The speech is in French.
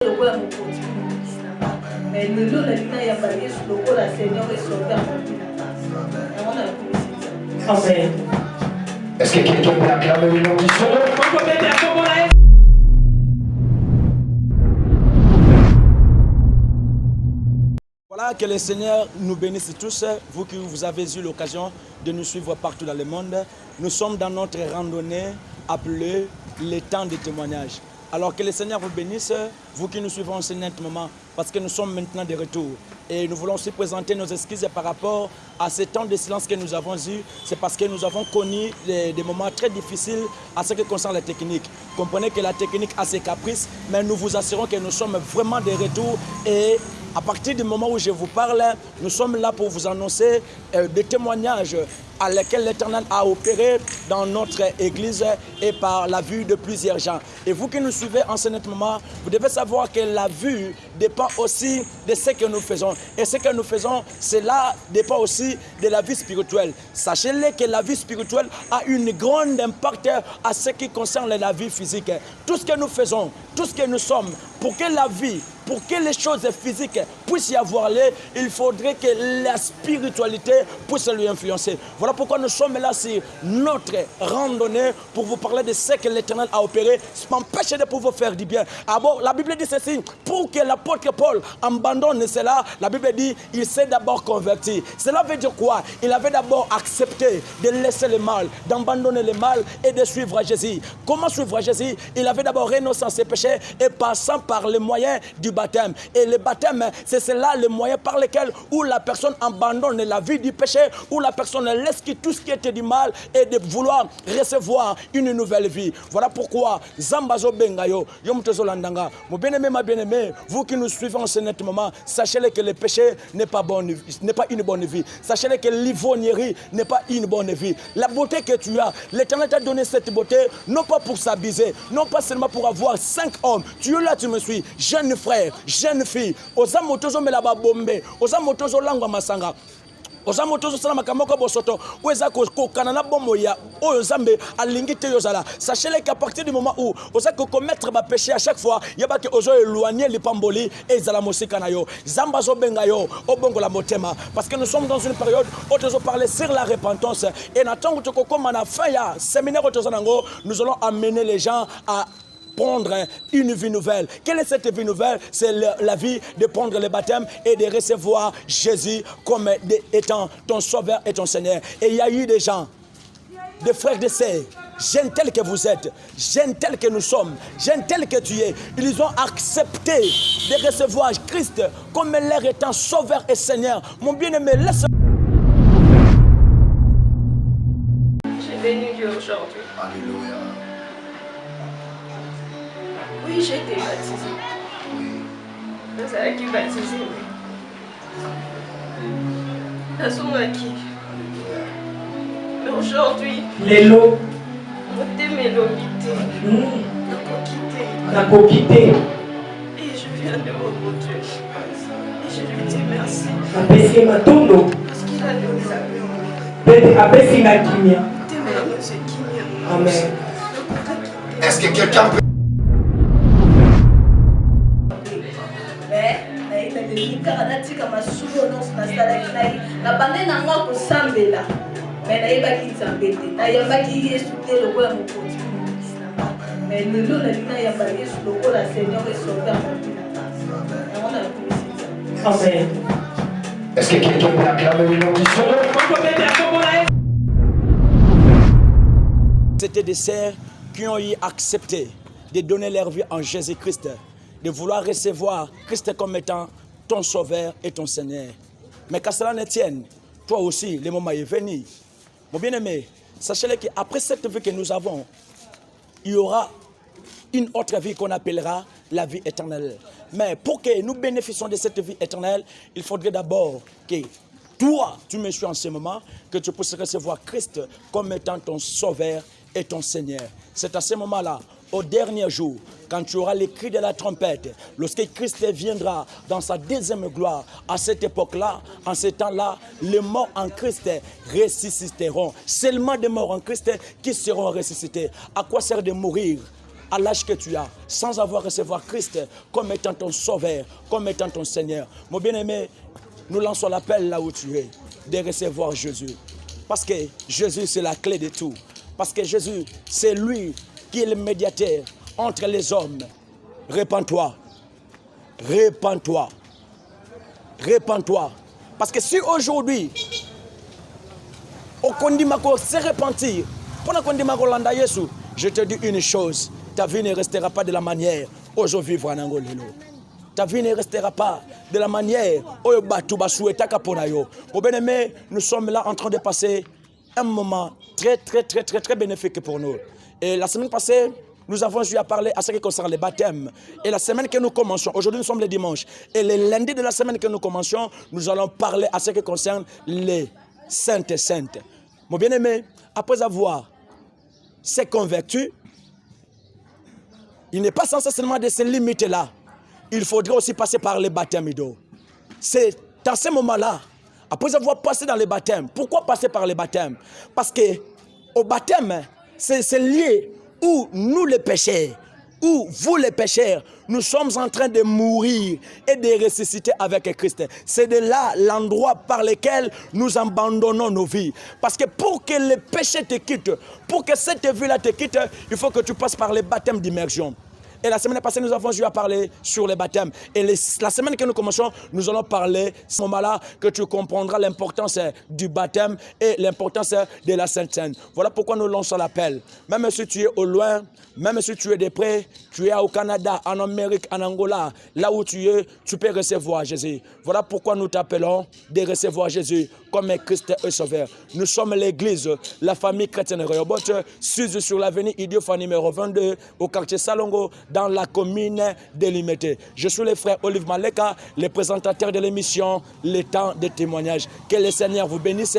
Mais le lot il y a pas sur le corps la Seigneur est sauvé en Amen. Est-ce que quelqu'un peut acclamer le nom du Seigneur? Voilà, que le Seigneur nous bénisse tous, vous qui vous avez eu l'occasion de nous suivre partout dans le monde. Nous sommes dans notre randonnée appelée les temps de témoignage. Alors que le Seigneur vous bénisse, vous qui nous suivez en ce moment, parce que nous sommes maintenant de retour. Et nous voulons aussi présenter nos excuses par rapport à ce temps de silence que nous avons eu. C'est parce que nous avons connu des moments très difficiles à ce qui concerne la technique. Comprenez que la technique a ses caprices, mais nous vous assurons que nous sommes vraiment de retour. Et à partir du moment où je vous parle, nous sommes là pour vous annoncer des témoignages à lesquels l'Éternel a opéré dans notre église et par la vue de plusieurs gens. Et vous qui nous suivez en ce moment, vous devez savoir que la vue dépend aussi de ce que nous faisons. Et ce que nous faisons, cela dépend aussi de la vie spirituelle. Sachez-le que la vie spirituelle a une grande impact à ce qui concerne la vie physique. Tout ce que nous faisons, tout ce que nous sommes, pour que la vie, pour que les choses physiques puissent y avoir lieu, il faudrait que la spiritualité puisse lui influencer. Voilà pourquoi nous sommes là sur notre randonnée pour vous parler de ce que l'Éternel a opéré, m'empêcher de pouvoir faire du bien. Ah bon, la Bible dit ceci, pour que l'apôtre Paul abandonne cela, la Bible dit il s'est d'abord converti. Cela veut dire quoi? Il avait d'abord accepté de laisser le mal, d'abandonner le mal et de suivre Jésus. Comment suivre Jésus? Il avait d'abord renoncé à ses péchés et passant par le moyen du baptême. Et le baptême, c'est cela le moyen par lequel où la personne abandonne la vie du péché, où la personne laisse tout ce qui était du mal et de vouloir recevoir une nouvelle vie. Voilà pourquoi Zambazo Bengayo, Yomtezo Landanga, mon bien-aimé, ma bien-aimée, vous qui nous suivez en ce moment, sachez que le péché n'est pas une bonne vie. Sachez que l'ivrognerie n'est pas une bonne vie. La beauté que tu as, l'Éternel t'a donné cette beauté, non pas pour s'abuser, non pas seulement pour avoir 5 hommes. Tu es là, tu me suis, jeune frère, jeune fille, oza motozo melaba bombe, oza motozo langwa masanga. Oza motozo sala makamoko bosoto, oza kokana na bomo ya oyo Nzambe alingi te yozala. Sachez qu'à partir du moment où oza commettre ba péché à chaque fois, yaba ke ozo éloigner les pamboli et zala mosika na yo. Zamba zo benga yo, obongo la motema, parce que nous sommes dans une période où nous allons parler sur la repentance et n'attendons que comme on a fait ya séminaire autosanango, nous allons amener les gens à prendre une vie nouvelle. Quelle est cette vie nouvelle? C'est la vie de prendre le baptême et de recevoir Jésus comme étant ton sauveur et ton Seigneur. Et il y a eu des gens, des frères, des sœurs, jeunes tels que vous êtes, jeunes tels que nous sommes, jeunes tels que tu es, ils ont accepté de recevoir Christ comme leur étant sauveur et Seigneur. Mon bien-aimé, laisse. J'ai béni Dieu aujourd'hui. Alléluia. Oui, j'ai été baptisée. Vous avez qui baptisé, oui. La soumaki. Mais aujourd'hui, Les lots. mon thème est l'obité. La coquité. Et je viens de mon Dieu. Et je lui dis merci. Apesi matondo. Parce qu'il a donné sa vie. Pete apesi na kimia. Thème est la musique qui vient. Amen. Est-ce que quelqu'un peut... na bande na nga kosambela me nayebaki nzambe te nayambaki yesu te lokola mokonzi me lelo nalingi nayamba yesu lokola seigneur et sauveur yango nakomisi nzambe. Amen. Est-ce que quelqu'un peut acclamer le nom du Seigneur? C'était des sœurs qui ont accepté de donner leur vie en Jésus-Christ, de vouloir recevoir Christ comme étant ton sauveur et ton Seigneur. Mais qu'à cela ne tienne, toi aussi, le moment est venu. Mon bien-aimé, sachez qu'après cette vie que nous avons, il y aura une autre vie qu'on appellera la vie éternelle. Mais pour que nous bénéficions de cette vie éternelle, il faudrait d'abord que toi, tu me suis en ce moment, que tu puisses recevoir Christ comme étant ton sauveur et ton Seigneur. C'est à ce moment-là, au dernier jour, quand tu auras les cris de la trompette, lorsque Christ viendra dans sa deuxième gloire, à cette époque-là, en ce temps-là, les morts en Christ ressusciteront. Seulement des morts en Christ qui seront ressuscités. À quoi sert de mourir à l'âge que tu as, sans avoir recevoir Christ comme étant ton sauveur, comme étant ton Seigneur. Mon bien-aimé, nous lançons l'appel là où tu es, de recevoir Jésus. Parce que Jésus, c'est la clé de tout. Parce que Jésus, c'est lui qui est le médiateur entre les hommes. Répands-toi. Répands-toi. Répands-toi. Parce que si aujourd'hui, on dit que c'est repentir, pendant qu'on dit que Jésus, je te dis une chose, ta vie ne restera pas de la manière où je vis en Angola. Ta vie ne restera pas de la manière où tu vas souhaiter qu'aponayo. Mon bien-aimé, nous sommes là en train de passer un moment très bénéfique pour nous. Et la semaine passée, nous avons eu à parler à ce qui concerne les baptêmes. Et la semaine que nous commençons, aujourd'hui nous sommes le dimanche, et le lundi de la semaine que nous commençons, nous allons parler à ce qui concerne les saintes et saintes. Mon bien-aimé, après avoir s'est converti, il n'est pas censé seulement de se limiter là. Il faudrait aussi passer par les baptêmes. C'est dans ce moment-là, après avoir passé dans les baptêmes. Pourquoi passer par les baptêmes? Parce que au baptême, c'est lié où nous les pécheurs, où vous les pécheurs, nous sommes en train de mourir et de ressusciter avec Christ. C'est de là l'endroit par lequel nous abandonnons nos vies. Parce que pour que le péché te quitte, pour que cette vie-là te quitte, il faut que tu passes par les baptêmes d'immersion. Et la semaine passée, nous avons eu à parler sur les baptêmes. Et la semaine que nous commençons, nous allons parler, à ce moment-là, que tu comprendras l'importance du baptême et l'importance de la Sainte Seine. Voilà pourquoi nous lançons l'appel. Même si tu es au loin, même si tu es de près, tu es au Canada, en Amérique, en Angola, là où tu es, tu peux recevoir Jésus. Voilà pourquoi nous t'appelons de recevoir Jésus comme Christ et Sauveur. Nous sommes l'église, la famille chrétienne Rehoboth, située sur l'avenue Idiofa numéro 22, au quartier Salongo, dans la commune de Limete. Je suis le frère Olive Maleka, le présentateur de l'émission Les Temps de témoignage. Que le Seigneur vous bénisse.